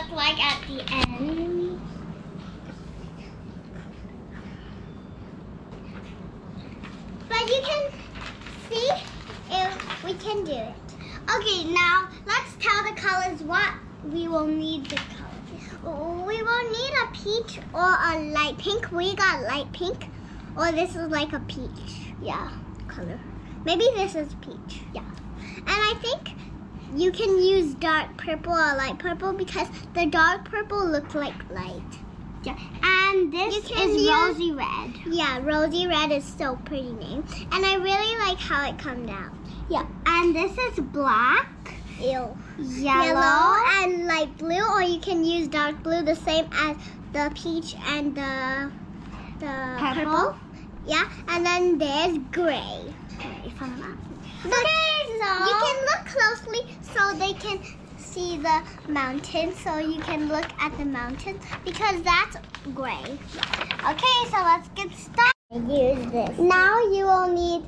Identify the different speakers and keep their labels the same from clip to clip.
Speaker 1: look like at the end. But you can see if we can do it. Okay, now let's tell the colors what we will need the colors. We will need a peach or a light pink. We got light pink. Or this is like a peach. Yeah, color. Maybe this is peach. Yeah. And I think you can use dark purple or light purple because the dark purple looks like light. Yeah. And this is rosy red. Yeah, rosy red is so pretty name. And I really like how it comes out. Yeah. And this is black. Ew. Yellow and light blue, or you can use dark blue, the same as the peach and the purple. Yeah. And then there's gray. Okay, so you can look closely so they can see the mountain. So you can look at the mountain because that's gray. Okay, so let's get started. Use this. Now you will need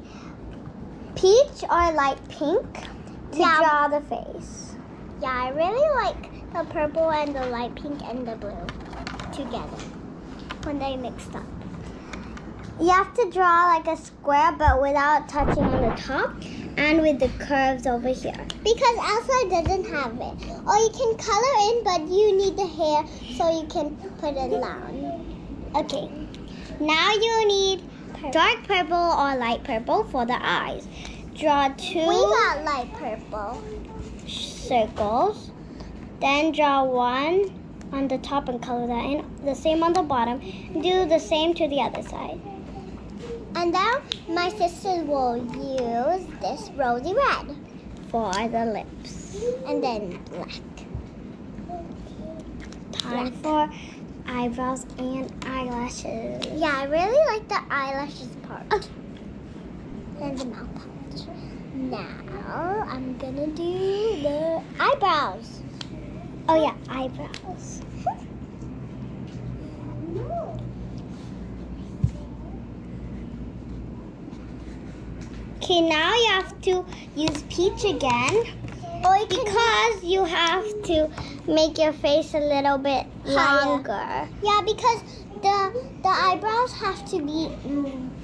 Speaker 1: peach or light pink to draw the face. Yeah, I really like the purple and the light pink and the blue together when they mixed up. You have to draw like a square but without touching on the top and with the curves over here. Because Elsa doesn't have it. Or you can color in but you need the hair so you can put it down. Okay, now you need dark purple or light purple for the eyes. Draw two. We got light purple. Circles. Then draw one on the top and color that in. The same on the bottom. Do the same to the other side. And now my sister will use this rosy red for the lips. And then black. Time for eyebrows and eyelashes. Yeah, I really like the eyelashes part. Okay. And the mouth part. Now I'm gonna do the eyebrows. Oh yeah, eyebrows. Okay, now you have to use peach again because you have to make your face a little bit longer. Yeah, because the eyebrows have to be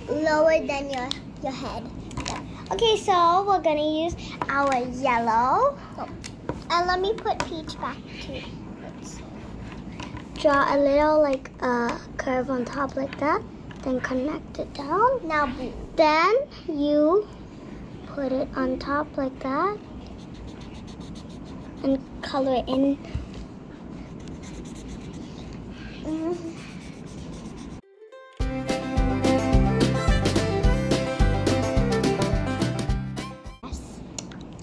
Speaker 1: lower than your head. Yeah. Okay, so we're gonna use our yellow. And let me put peach back too. Draw a little like a curve on top like that. Then connect it down. Now blue. Then you put it on top like that and color it in.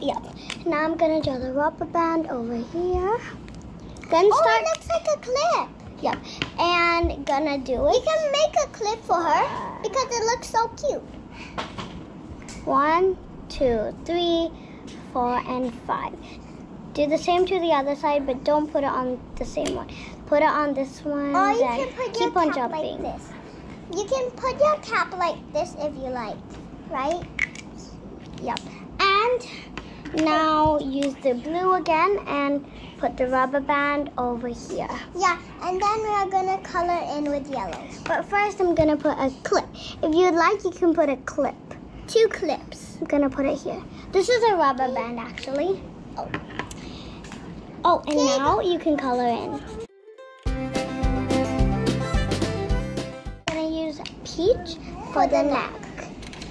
Speaker 1: Yep. Now I'm gonna draw the rubber band over here. Then start. It looks like a clip. Yep. And gonna do it. We can make a clip for her because it looks so cute. 1, 2, 3, 4, and 5. Do the same to the other side, but don't put it on the same one. Put it on this one. Or you can put your cap jumping. Like this. You can put your cap like this if you like, right? Yep. And now use the blue again and put the rubber band over here. Yeah, and then we are going to color in with yellow. But first I'm going to put a clip. If you'd like, you can put a clip. 2 clips. I'm going to put it here. This is a rubber band actually. Oh, and now you can color in. I'm going to use peach for the neck,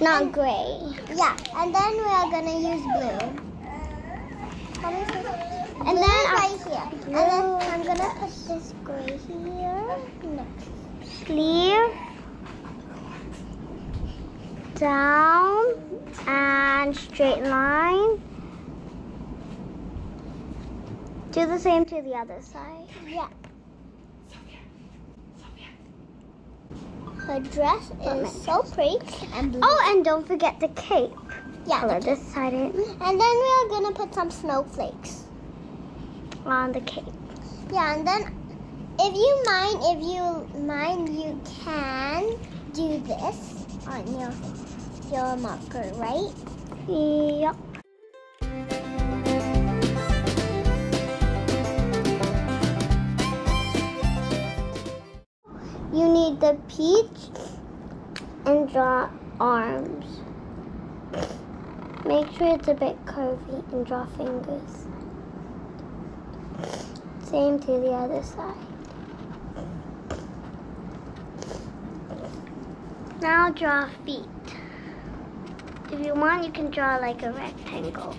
Speaker 1: not gray. Yeah, and then we are going to use blue. And then right here. And then I'm going to put this gray here. Next. Sleeve. Down. And straight line. Do the same to the other side. Yeah. Her dress is so pretty. And blue. Oh, and don't forget the cape. Yeah. Color this side in. And then we are going to put some snowflakes on the cape. Yeah, and then if you mind, you can do this on your marker, right? Yep. the peach and draw arms. Make sure it's a bit curvy and draw fingers. Same to the other side. Now draw feet. If you want, you can draw like a rectangle.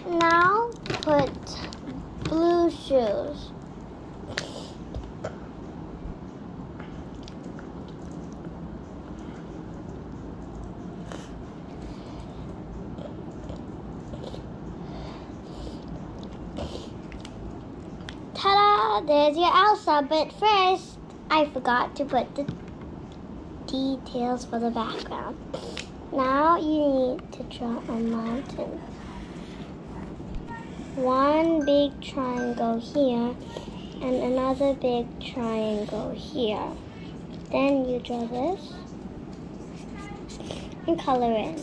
Speaker 1: Now put blue shoes. Ta-da! There's your Elsa, but first I forgot to put the details for the background. Now you need to draw a mountain. One big triangle here and another big triangle here. Then you draw this and color in.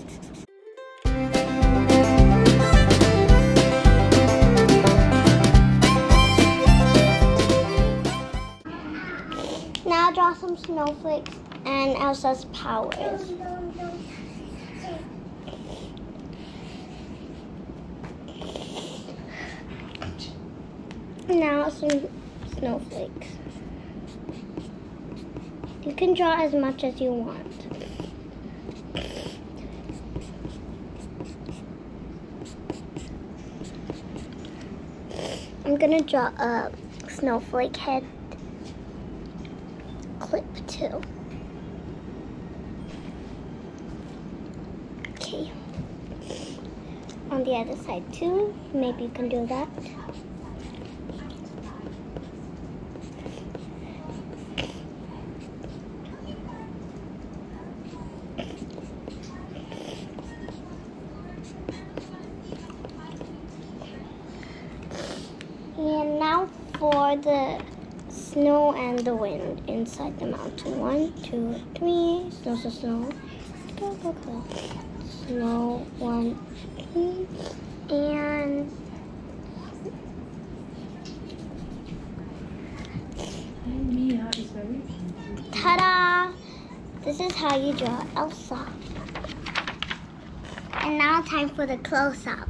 Speaker 1: Now draw some snowflakes and Elsa's powers. Now some snowflakes. You can draw as much as you want. I'm gonna draw a snowflake head clip too. Okay. On the other side too, maybe you can do that. And now for the snow and the wind inside the mountain. 1, 2, 3. Snow, snow, snow. Go, go, go. Snow, 1, 2, and ta-da! This is how you draw Elsa. And now time for the close-up.